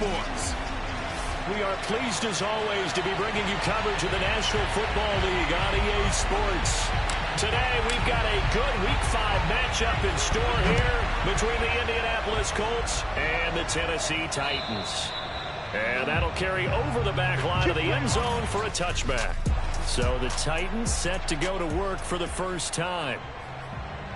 Cowboys. We are pleased, as always, to be bringing you coverage of the National Football League on EA Sports. Today, we've got a good Week 5 matchup in store here between the Indianapolis Colts and the Tennessee Titans. And that'll carry over the back line of the end zone for a touchback. So the Titans set to go to work for the first time.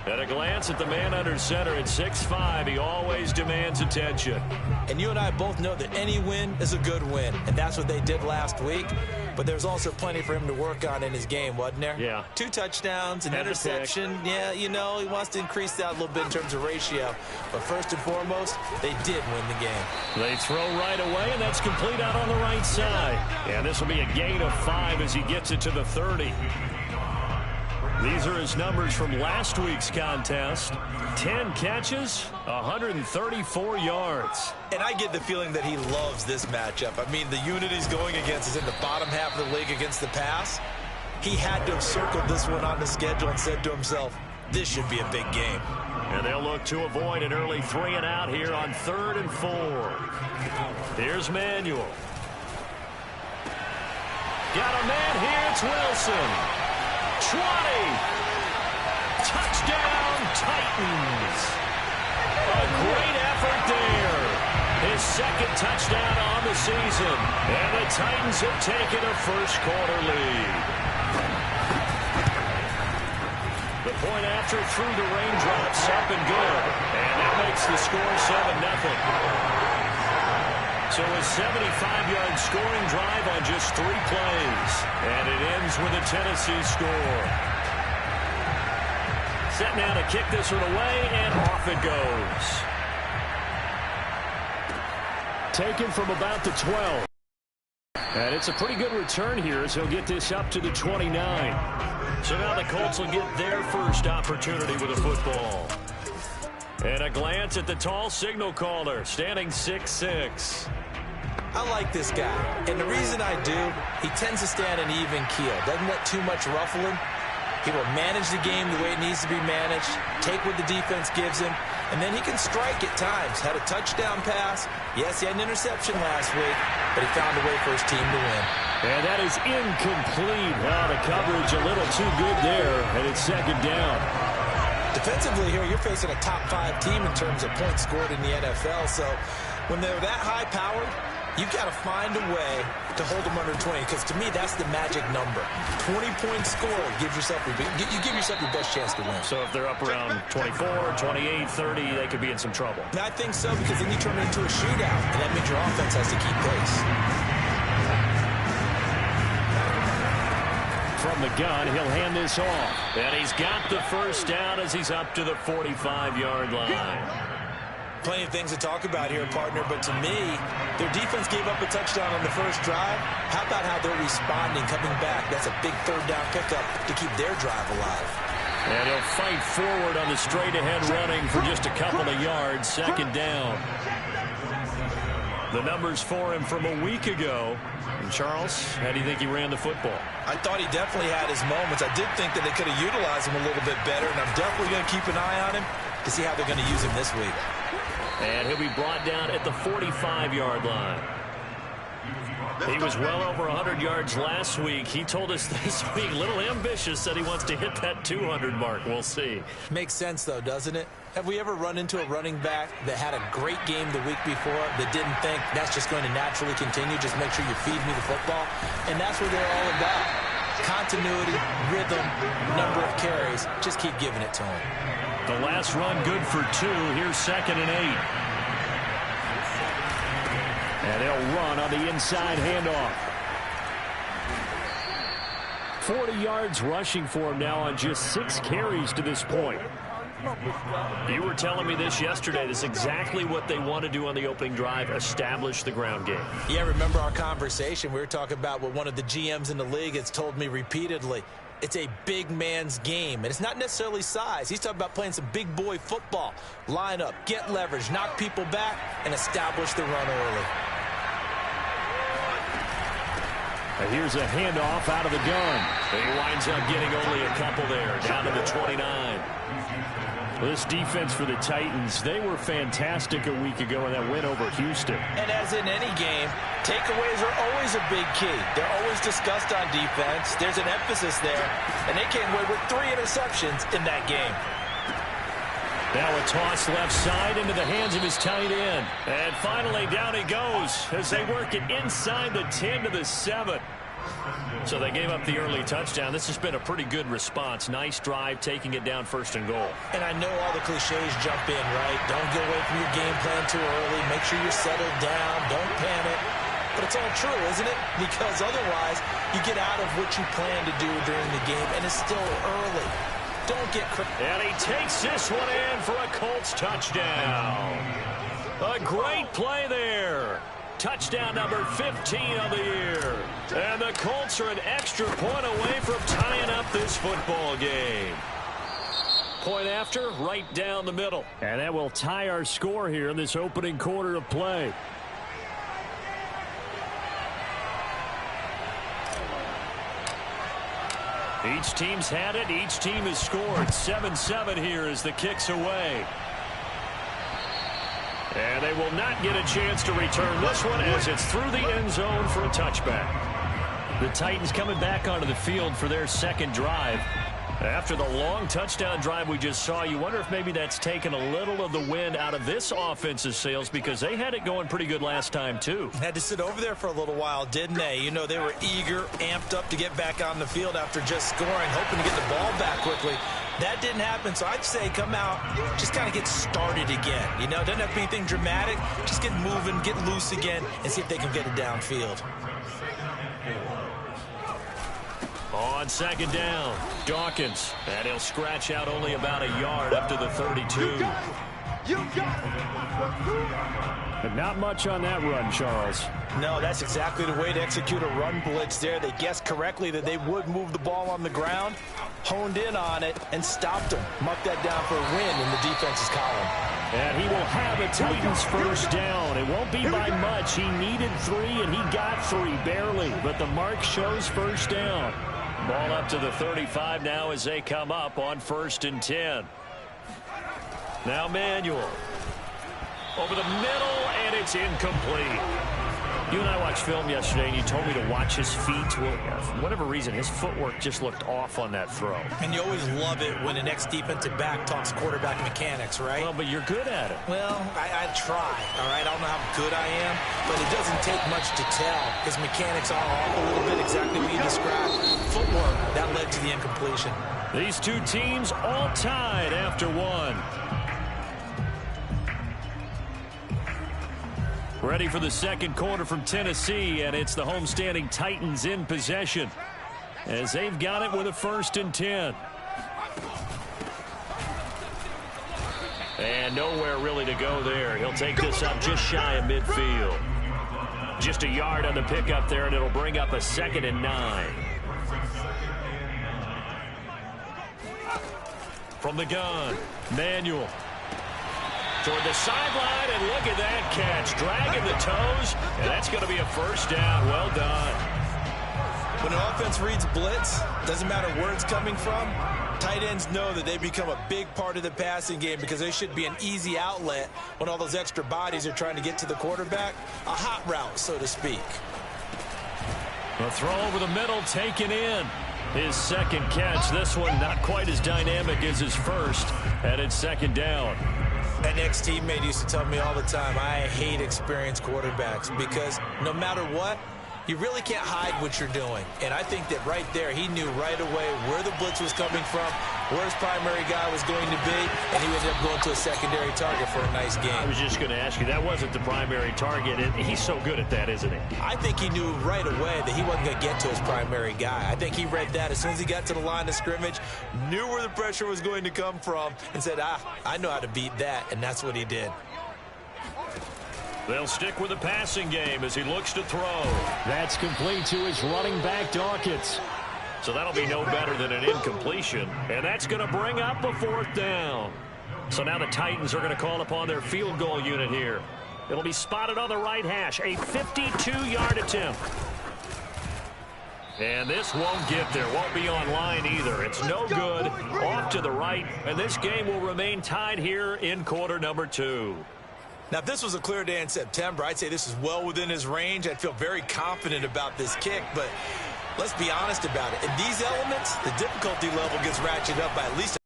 At a glance at the man under center at 6'5", he always demands attention. And you and I both know that any win is a good win, and that's what they did last week. But there's also plenty for him to work on in his game, wasn't there? Yeah. 2 touchdowns, an interception. Yeah, you know, he wants to increase that a little bit in terms of ratio. But first and foremost, they did win the game. They throw right away, and that's complete out on the right side. And this will be a gain of 5 as he gets it to the 30. These are his numbers from last week's contest. 10 catches, 134 yards. And I get the feeling that he loves this matchup. I mean, the unit he's going against is in the bottom half of the league against the pass. He had to have circled this one on the schedule and said to himself, this should be a big game. And they'll look to avoid an early 3 and out here on 3rd and 4. Here's Manuel. Got a man here, it's Wilson. 20. Touchdown, Titans. A great effort there. His second touchdown on the season. And the Titans have taken a first-quarter lead. The point after through the raindrops up and good. And that makes the score 7-0. So a 75-yard scoring drive on just 3 plays. And it ends with a Tennessee score. Set now to kick this one away, and off it goes. Taken from about the 12. And it's a pretty good return here as he'll get this up to the 29. So now the Colts will get their first opportunity with a football. And a glance at the tall signal caller, standing 6'6". I like this guy, and the reason I do, he tends to stand an even keel. Doesn't let too much ruffling. He will manage the game the way it needs to be managed, take what the defense gives him, and then he can strike at times. Had a touchdown pass. Yes, he had an interception last week, but he found a way for his team to win. And that is incomplete. Now the coverage a little too good there, and it's 2nd down. Defensively here, you're facing a top 5 team in terms of points scored in the NFL, so when they're that high-powered, you've got to find a way to hold them under 20, because to me, that's the magic number. 20 points scored, you give yourself your best chance to win. So if they're up around 24, 28, 30, they could be in some trouble. And I think so, because then you turn it into a shootout, and that means your offense has to keep pace. From the gun, he'll hand this off. And he's got the first down as he's up to the 45-yard line. Plenty of things to talk about here, partner, but to me, their defense gave up a touchdown on the first drive. How about how they're responding, coming back? That's a big 3rd down pickup to keep their drive alive. And he'll fight forward on the straight-ahead running for just a couple of yards. 2nd down. The numbers for him from a week ago. And Charles, how do you think he ran the football? I thought he definitely had his moments. I did think that they could have utilized him a little bit better, and I'm definitely going to keep an eye on him to see how they're going to use him this week. And he'll be brought down at the 45-yard line. He was well over 100 yards last week. He told us this week, a little ambitious, said he wants to hit that 200 mark. We'll see. Makes sense, though, doesn't it? Have we ever run into a running back that had a great game the week before that didn't think that's just going to naturally continue? Just make sure you feed me the football. And that's what they're all about. Continuity, rhythm, number of carries. Just keep giving it to him. The last run good for 2. Here's 2nd and 8. And they'll run on the inside handoff. 40 yards rushing for him now on just 6 carries to this point. You were telling me this yesterday. This is exactly what they want to do on the opening drive, establish the ground game. Yeah, remember our conversation? We were talking about what one of the GMs in the league has told me repeatedly. It's a big man's game, and it's not necessarily size. He's talking about playing some big boy football. Line up, get leverage, knock people back, and establish the run early. And here's a handoff out of the gun. He winds up getting only a couple there, down to the 29. This defense for the Titans, they were fantastic a week ago in that win over Houston. And as in any game, takeaways are always a big key. They're always discussed on defense. There's an emphasis there, and they came away with 3 interceptions in that game. Now a toss left side into the hands of his tight end. And finally down he goes as they work it inside the 10 to the 7. So they gave up the early touchdown. This has been a pretty good response. Nice drive, taking it down 1st and goal. And I know all the cliches jump in, right? Don't get away from your game plan too early. Make sure you're settled down. Don't panic. But it's all true, isn't it? Because otherwise, you get out of what you plan to do during the game, and it's still early. Don't get and he takes this one in for a Colts touchdown. A great play there. Touchdown number 15 of the year. And the Colts are an extra point away from tying up this football game. Point after, right down the middle. And that will tie our score here in this opening quarter of play. Each team's had it. Each team has scored. 7-7 here as the kick's away. And they will not get a chance to return this one as it's through the end zone for a touchback. The Titans coming back onto the field for their second drive. After the long touchdown drive we just saw, you wonder if maybe that's taken a little of the wind out of this offensive sails because they had it going pretty good last time too. Had to sit over there for a little while, didn't they? You know, they were eager, amped up to get back on the field after just scoring, hoping to get the ball back quickly. That didn't happen, so I'd say come out, just kind of get started again. You know, doesn't have to be anything dramatic. Just get moving, get loose again, and see if they can get it downfield. On second down, Dawkins. And he'll scratch out only about a yard up to the 32. But not much on that run, Charles. No, that's exactly the way to execute a run blitz there. They guessed correctly that they would move the ball on the ground, honed in on it, and stopped them. Marked that down for a win in the defense's column. And he will have a Titans first down. It won't be by much. He needed 3, and he got 3, barely. But the mark shows first down. Ball up to the 35 now as they come up on 1st and 10. Now Manuel. Over the middle, and it's incomplete. You and I watched film yesterday, and you told me to watch his feet. Well, for whatever reason, his footwork just looked off on that throw. And you always love it when an ex-defensive back talks quarterback mechanics, right? Well, but you're good at it. Well, I try, all right? I don't know how good I am, but it doesn't take much to tell. His mechanics are off a little bit, exactly what you described. Footwork, that led to the incompletion. These two teams all tied after one. Ready for the second quarter from Tennessee, and it's the homestanding Titans in possession as they've got it with a 1st and 10. And nowhere really to go there. He'll take this up just shy of midfield. Just a yard on the pickup there, and it'll bring up a 2nd and 9. From the gun, Manuel. Toward the sideline, and look at that catch. Dragging the toes, and that's going to be a first down. Well done. When an offense reads blitz, doesn't matter where it's coming from, tight ends know that they become a big part of the passing game because they should be an easy outlet when all those extra bodies are trying to get to the quarterback. A hot route, so to speak. A throw over the middle, taken in. His second catch. This one not quite as dynamic as his first, and it's 2nd down. An ex-teammate used to tell me all the time, I hate experienced quarterbacks because no matter what, you really can't hide what you're doing. And I think that right there, he knew right away where the blitz was coming from, where his primary guy was going to be, and he ended up going to a secondary target for a nice game. I was just going to ask you, that wasn't the primary target, and he's so good at that, isn't he? I think he knew right away that he wasn't going to get to his primary guy. I think he read that as soon as he got to the line of scrimmage, knew where the pressure was going to come from, and said, I know how to beat that, and that's what he did. They'll stick with the passing game as he looks to throw. That's complete to his running back, Dawkins. So that'll be no better than an incompletion. And that's going to bring up a 4th down. So now the Titans are going to call upon their field goal unit here. It'll be spotted on the right hash. A 52-yard attempt. And this won't get there. Won't be online either. It's no good. Off to the right. And this game will remain tied here in quarter number 2. Now, if this was a clear day in September, I'd say this is well within his range. I'd feel very confident about this kick, but let's be honest about it. In these elements, the difficulty level gets ratcheted up by at least.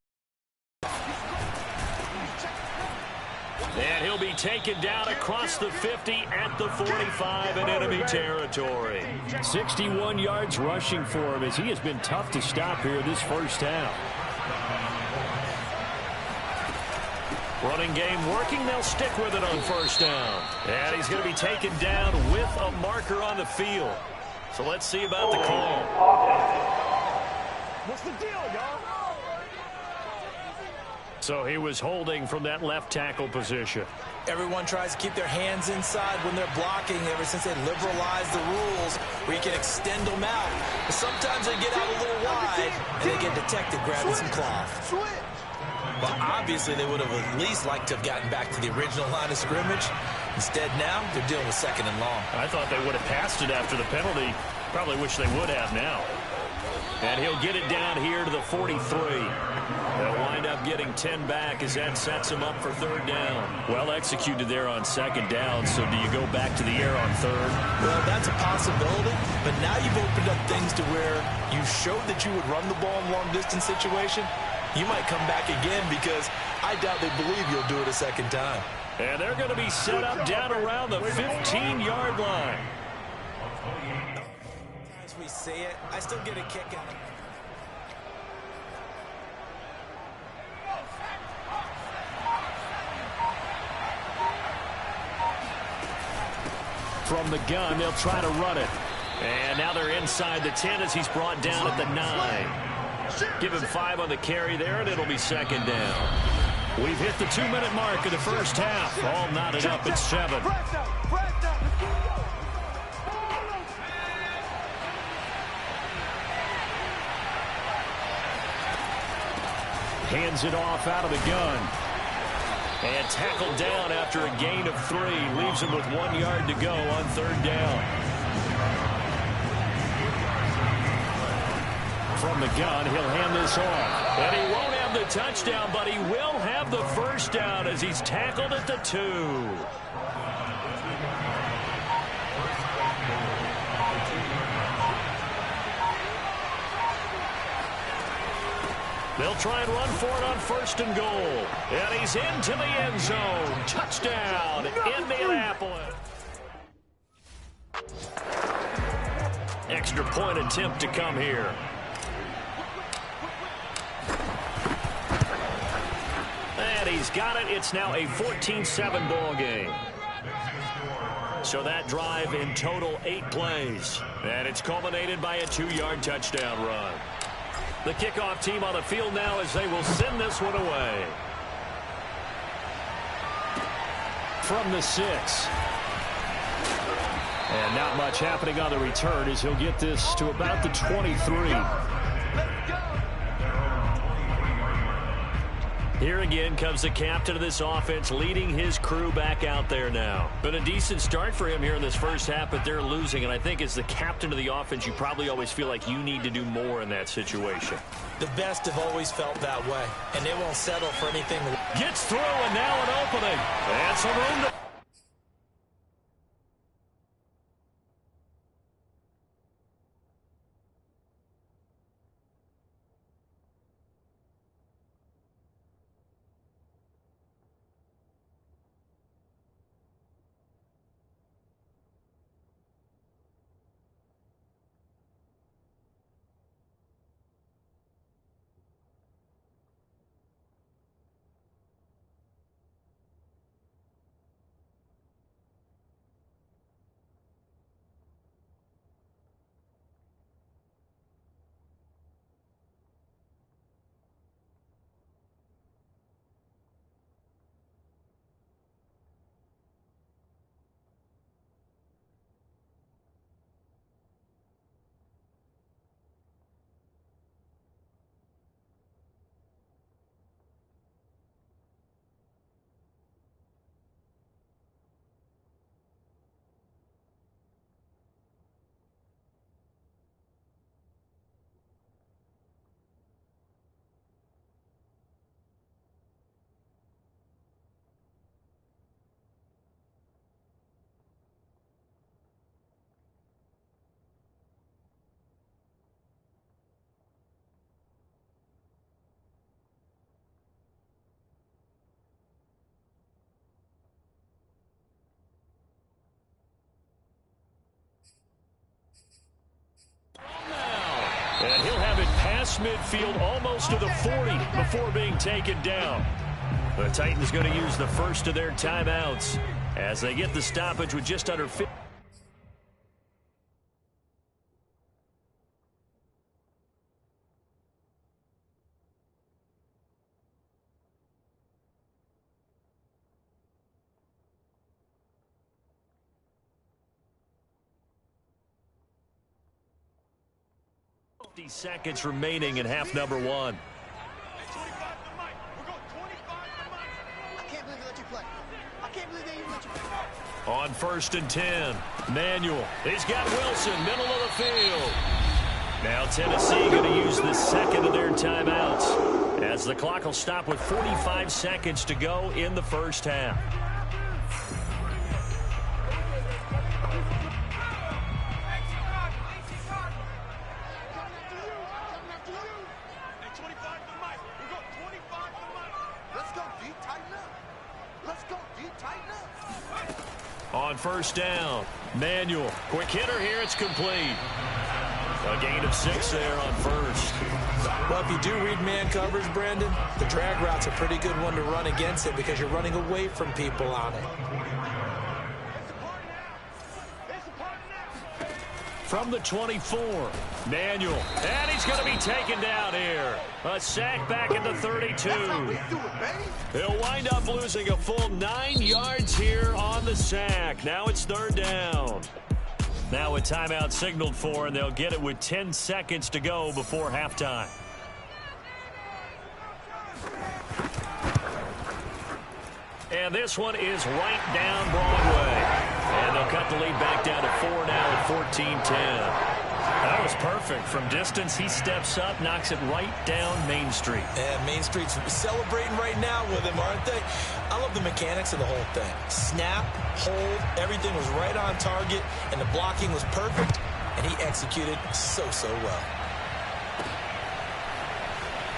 And he'll be taken down across the 50 at the 45 in enemy territory. 61 yards rushing for him as he has been tough to stop here this first half. Running game working. They'll stick with it on first down. And he's going to be taken down with a marker on the field. So let's see about the call. What's the deal, y'all? So he was holding from that left tackle position. Everyone tries to keep their hands inside when they're blocking ever since they liberalized the rules where you can extend them out. But sometimes they get out a little wide and they get detected grabbing some cloth. Well, obviously they would have at least liked to have gotten back to the original line of scrimmage. Instead now they're dealing with second and long. I thought they would have passed it after the penalty. Probably wish they would have now. And he'll get it down here to the 43. They'll wind up getting 10 back as that sets him up for third down. Well executed there on second down, so do you go back to the air on third? Well, that's a possibility, but now you've opened up things to where you showed that you would run the ball in long-distance situation. You might come back again because I doubt they believe you'll do it a second time. And they're going to be set up down around the 15-yard line. As we see it, I still get a kick in. From the gun, they'll try to run it. And now they're inside the 10 as he's brought down at the 9. Give him 5 on the carry there, and it'll be second down. We've hit the 2-minute mark of the first half. All knotted up at 7. Hands it off out of the gun. And tackled down after a gain of 3. Leaves him with 1 yard to go on third down. From the gun, he'll hand this off. And he won't have the touchdown, but he will have the first down as he's tackled at the 2. They'll try and run for it on first and goal. And he's into the end zone. Touchdown, Indianapolis. Extra point attempt to come here. And he's got it. It's now a 14-7 ball game. So that drive in total 8 plays. And it's culminated by a 2-yard touchdown run. The kickoff team on the field now as they will send this one away. From the 6. And not much happening on the return as he'll get this to about the 23. Here again comes the captain of this offense leading his crew back out there now. Been a decent start for him here in this first half, but they're losing. And I think as the captain of the offense, you probably always feel like you need to do more in that situation. The best have always felt that way, and they won't settle for anything. Gets through, and now an opening. And some room to... And he'll have it past midfield almost to the 40 before being taken down. The Titans going to use the first of their timeouts as they get the stoppage with just under 50. Seconds remaining in half number one. On 1st and 10, Manuel. He's got Wilson, middle of the field. Now Tennessee going to use the second of their timeouts as the clock will stop with 45 seconds to go in the first half. On 1st down, Manuel. Quick hitter here. It's complete. A gain of 6 there on 1st. Well, if you do read man coverage, Brandon, the drag route's a pretty good one to run against it because you're running away from people on it. From the 24, Manuel. And he's going to be taken down here. A sack back at the 32. He'll wind up losing a full 9 yards here on the sack. Now it's 3rd down. Now a timeout signaled for, and they'll get it with 10 seconds to go before halftime. And this one is right down Broadway. And they'll cut the lead back down to 4 now at 14-10. That was perfect. From distance, he steps up, knocks it right down Main Street. And Main Street's celebrating right now with him, aren't they? I love the mechanics of the whole thing. Snap, hold, everything was right on target, and the blocking was perfect, and he executed so well.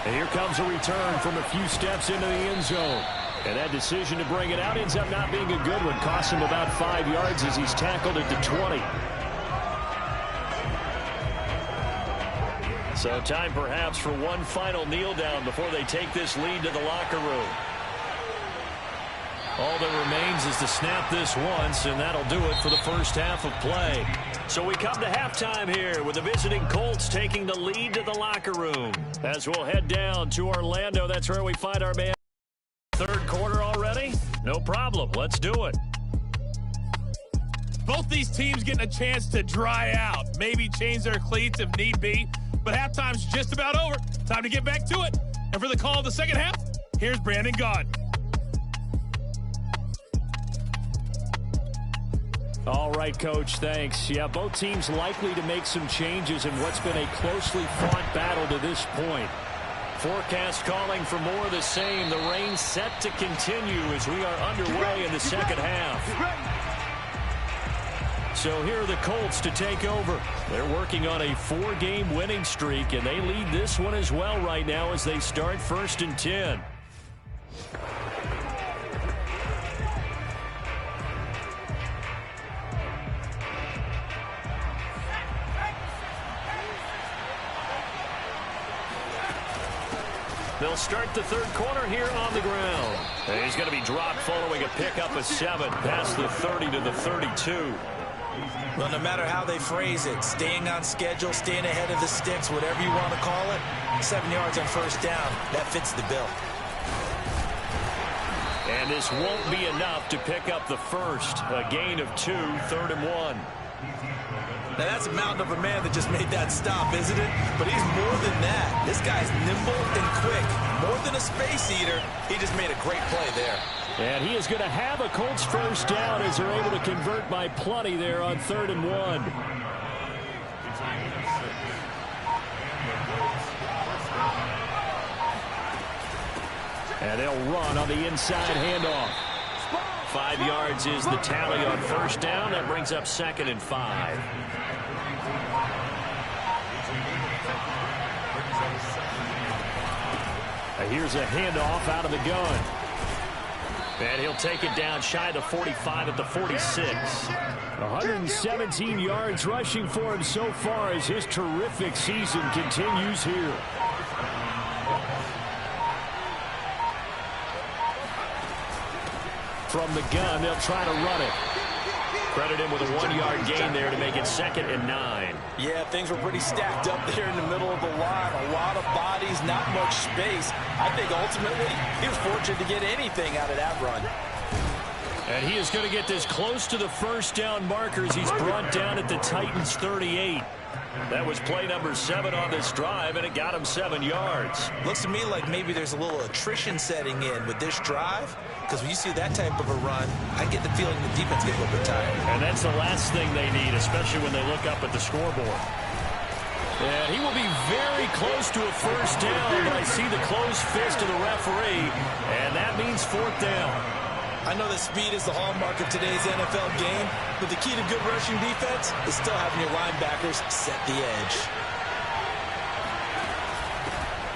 And here comes a return from a few steps into the end zone. And that decision to bring it out ends up not being a good one. Costs him about 5 yards as he's tackled at the 20. So time perhaps for one final kneel down before they take this lead to the locker room. All that remains is to snap this once, and that'll do it for the first half of play. So we come to halftime here with the visiting Colts taking the lead to the locker room. As we'll head down to Orlando, that's where we find our man. 3rd quarter already? No problem. Let's do it. Both these teams getting a chance to dry out. Maybe change their cleats if need be. But halftime's just about over. Time to get back to it. And for the call of the second half, here's Brandon Gaudin. All right, Coach, thanks. Yeah, both teams likely to make some changes in what's been a closely fought battle to this point. Forecast calling for more of the same. The rain set to continue as we are underway in the second half. So here are the Colts to take over. They're working on a 4-game winning streak, and they lead this one as well right now as they start 1st and 10. They'll start the 3rd quarter here on the ground. And he's going to be dropped following a pickup of 7 past the 30 to the 32. Well, no matter how they phrase it, staying on schedule, staying ahead of the sticks, whatever you want to call it, 7 yards on 1st down, that fits the bill. And this won't be enough to pick up the first. A gain of 2, 3rd and 1. Now, that's a mountain of a man that just made that stop, isn't it? But he's more than that. This guy's nimble and quick. More than a space eater, he just made a great play there. And he is going to have a Colts first down as they're able to convert by plenty there on 3rd and 1. And they'll run on the inside handoff. 5 yards is the tally on 1st down. That brings up 2nd and 5. Here's a handoff out of the gun. And he'll take it down shy of the 45 at the 46. 117 yards rushing for him so far as his terrific season continues here. From the gun, they'll try to run it. Credit him with a 1-yard gain there to make it 2nd and 9. Yeah, things were pretty stacked up there in the middle of the line. A lot of bodies, not much space. I think ultimately he was fortunate to get anything out of that run. And he is going to get this close to the first down markers. He's brought down at the Titans' 38. That was play number 7 on this drive, and it got him 7 yards. Looks to me like maybe there's a little attrition setting in with this drive, because when you see that type of a run, I get the feeling the defense gets a little bit tired. And that's the last thing they need, especially when they look up at the scoreboard. And he will be very close to a first down, but I see the closed fist of the referee, and that means 4th down. I know that speed is the hallmark of today's NFL game, but the key to good rushing defense is still having your linebackers set the edge.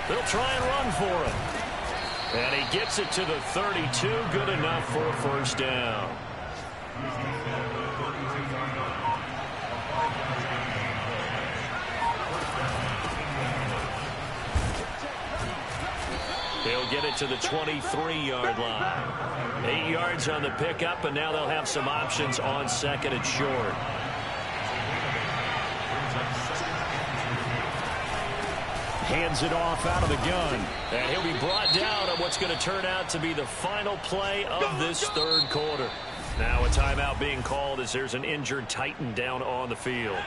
They'll try and run for it. And he gets it to the 32, good enough for a first down. He'll get it to the 23-yard line. 8 yards on the pickup, and now they'll have some options on 2nd and short. Hands it off out of the gun. And he'll be brought down on what's going to turn out to be the final play of this 3rd quarter. Now a timeout being called as there's an injured Titan down on the field.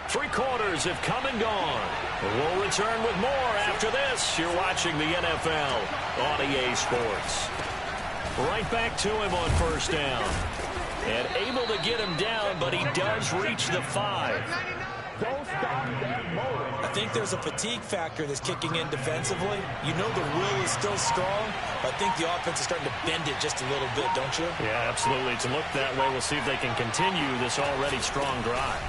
3 quarters have come and gone. We'll return with more after this. You're watching the NFL on EA Sports. Right back to him on first down. And able to get him down, but he does reach the 5. I think there's a fatigue factor that's kicking in defensively. You know the will is still strong, but I think the offense is starting to bend it just a little bit, don't you? Yeah, absolutely. It's looked that way. We'll see if they can continue this already strong drive.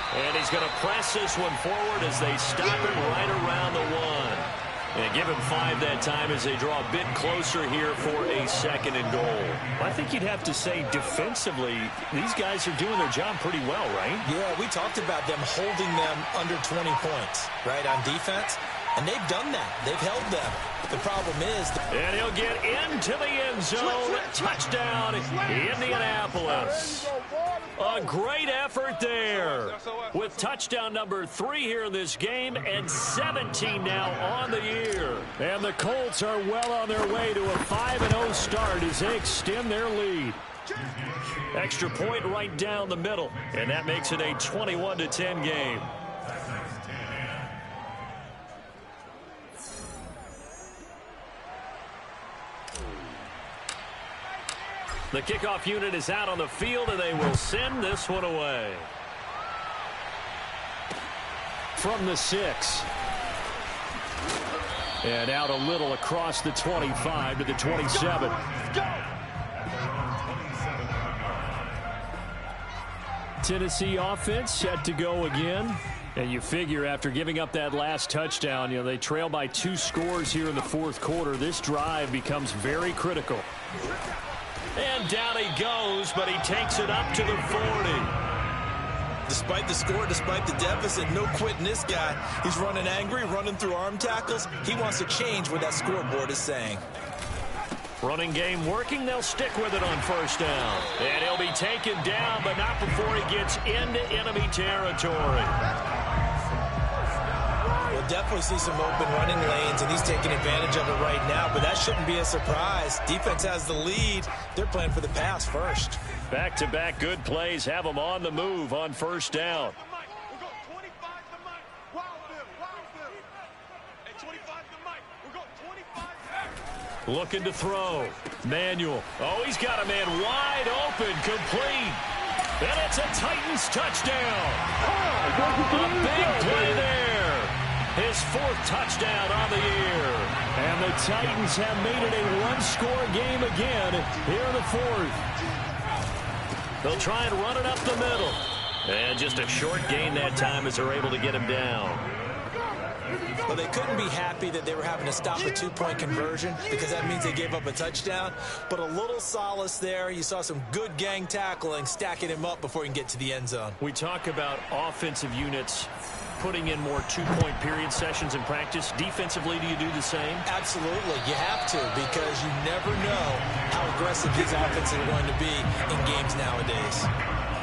And he's going to press this one forward as they stop it right around the 1. And give him 5 that time as they draw a bit closer here for a 2nd and goal. I think you'd have to say defensively, these guys are doing their job pretty well, right? Yeah, we talked about them holding them under 20 points, right, on defense. And they've done that. They've held them. The problem is... And he'll get into the end zone. Touchdown, Indianapolis. A great effort there. With touchdown number 3 here in this game and 17 now on the year. And the Colts are well on their way to a 5-0 start as they extend their lead. Extra point right down the middle. And that makes it a 21-10 game. The kickoff unit is out on the field, and they will send this one away. From the 6. And out a little across the 25 to the 27. Tennessee offense set to go again. And you figure after giving up that last touchdown, they trail by 2 scores here in the 4th quarter. This drive becomes very critical. And down he goes, but he takes it up to the 40. Despite the score, despite the deficit, no quitting this guy. He's running angry, running through arm tackles. He wants to change what that scoreboard is saying. Running game working. They'll stick with it on first down. And he'll be taken down, but not before he gets into enemy territory. We'll definitely see some open running lanes, and he's taking advantage of it right now, but that shouldn't be a surprise. Defense has the lead. They're playing for the pass first. Back-to-back good plays have them on the move on first down. Looking to throw. Manuel. Oh, he's got a man wide open, complete. And it's a Titans touchdown. A big play there. His 4th touchdown on the year. And the Titans have made it a one-score game again here in the 4th. They'll try and run it up the middle. And just a short gain that time as they're able to get him down. Well, they couldn't be happy that they were having to stop a two-point conversion because that means they gave up a touchdown. But a little solace there. You saw some good gang tackling, stacking him up before he can get to the end zone. We talk about offensive units putting in more two-point period sessions in practice. Defensively, do you do the same? Absolutely. You have to, because you never know how aggressive these offenses are going to be in games nowadays.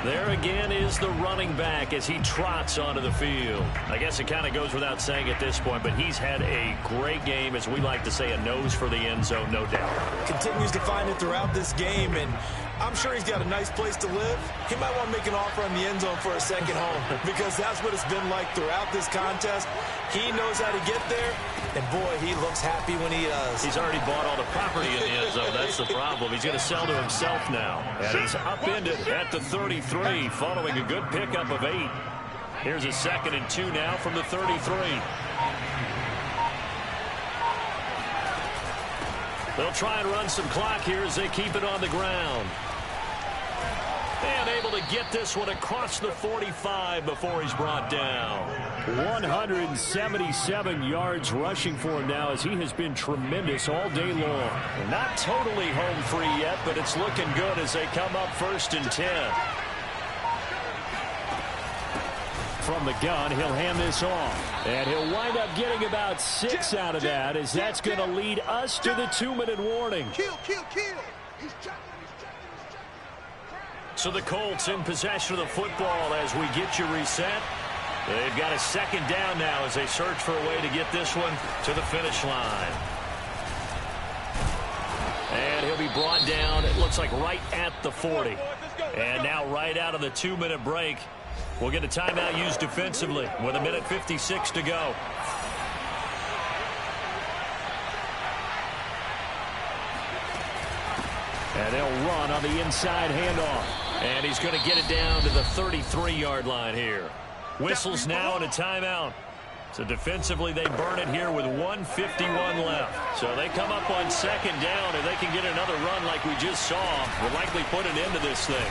There again is the running back as he trots onto the field. I guess it kind of goes without saying at this point, but he's had a great game, as we like to say, a nose for the end zone, no doubt. Continues to find it throughout this game, and I'm sure he's got a nice place to live. He might want to make an offer on the end zone for a second home because that's what it's been like throughout this contest. He knows how to get there, and boy, he looks happy when he does. He's already bought all the property in the end zone. That's the problem. He's going to sell to himself now. And he's upended at the 33 following a good pickup of 8. Here's a 2nd and 2 now from the 33. They'll try and run some clock here as they keep it on the ground. And able to get this one across the 45 before he's brought down. 177 yards rushing for him now as he has been tremendous all day long. Not totally home free yet, but it's looking good as they come up 1st and 10. From the gun, he'll hand this off. And he'll wind up getting about 6 out of that, as that's going to lead us to the 2-minute warning. Kill. So the Colts in possession of the football as we get you reset. They've got a 2nd down now as they search for a way to get this one to the finish line. And he'll be brought down, it looks like right at the 40. And now right out of the 2-minute break, we'll get a timeout used defensively with 1:56 to go. And they'll run on the inside handoff. And he's going to get it down to the 33-yard line here. Whistles now and a timeout. So defensively they burn it here with 1:51 left. So they come up on 2nd down, and they can get another run like we just saw. Will likely put an end to this thing.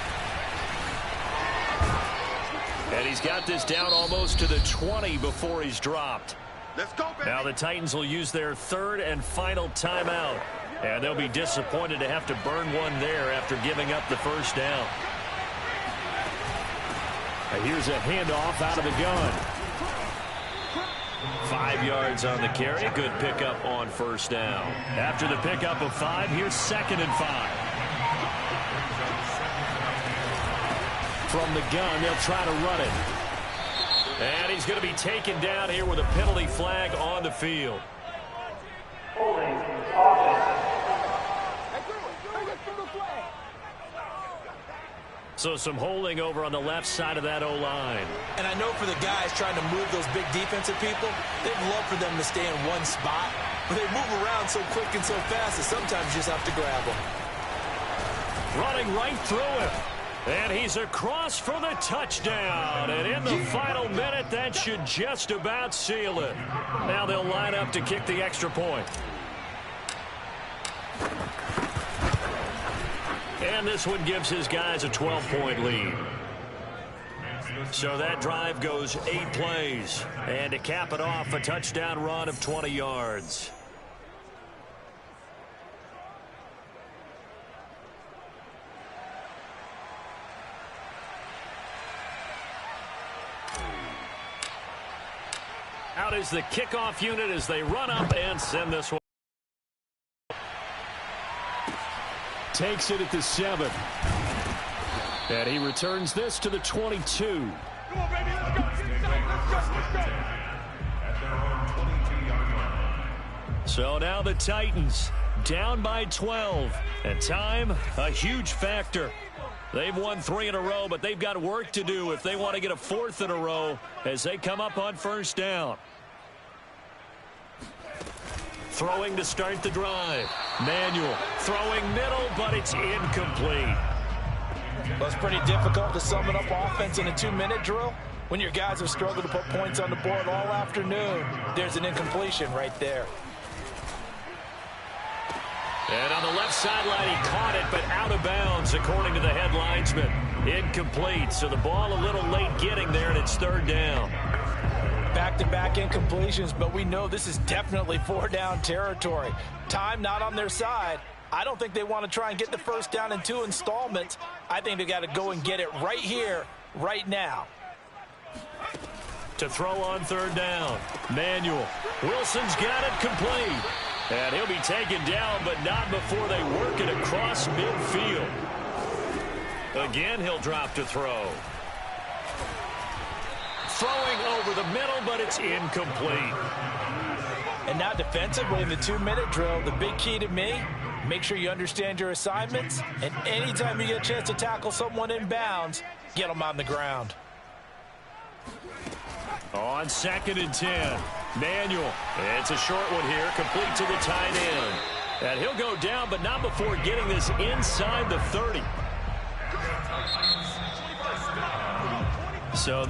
And he's got this down almost to the 20 before he's dropped. Let's go, baby. Now the Titans will use their 3rd and final timeout. And they'll be disappointed to have to burn one there after giving up the 1st down. Here's a handoff out of the gun. 5 yards on the carry. Good pickup on 1st down. After the pickup of 5, here's 2nd and 5. From the gun, they'll try to run it. And he's going to be taken down here with a penalty flag on the field. Holding offense. So some holding over on the left side of that O-line. And I know for the guys trying to move those big defensive people, they'd love for them to stay in one spot. But they move around so quick and so fast that sometimes you just have to grab them. Running right through him. And he's across for the touchdown. And in the final minute, that should just about seal it. Now they'll line up to kick the extra point. And this one gives his guys a 12-point lead. So that drive goes 8 plays. And to cap it off, a touchdown run of 20 yards. Out is the kickoff unit as they run up and send this one. Takes it at the 7. And he returns this to the 22. Come on, baby, let's go. So now the Titans down by 12. And time, a huge factor. They've won 3 in a row, but they've got work to do if they want to get a 4th in a row as they come up on 1st down. Throwing to start the drive. Manuel throwing middle, but it's incomplete. Well, it's pretty difficult to sum it up offense in a 2-minute drill when your guys have struggled to put points on the board all afternoon. There's an incompletion right there. And on the left sideline, he caught it, but out of bounds, according to the head linesman. Incomplete, so the ball a little late getting there, and it's 3rd down. back-to-back incompletions, but we know this is definitely four-down territory. Time not on their side. I don't think they want to try and get the first down in 2 installments. I think they got to go and get it right here, right now. To throw on 3rd down. Manuel. Wilson's got it complete. And he'll be taken down, but not before they work it across midfield. Again, he'll drop to throw. Throwing over the middle, but it's incomplete. And now defensively in the 2-minute drill, the big key to me, make sure you understand your assignments, and anytime you get a chance to tackle someone in bounds, get them on the ground. On 2nd and 10, Manuel. It's a short one here, complete to the tight end. And he'll go down, but not before getting this inside the 30. So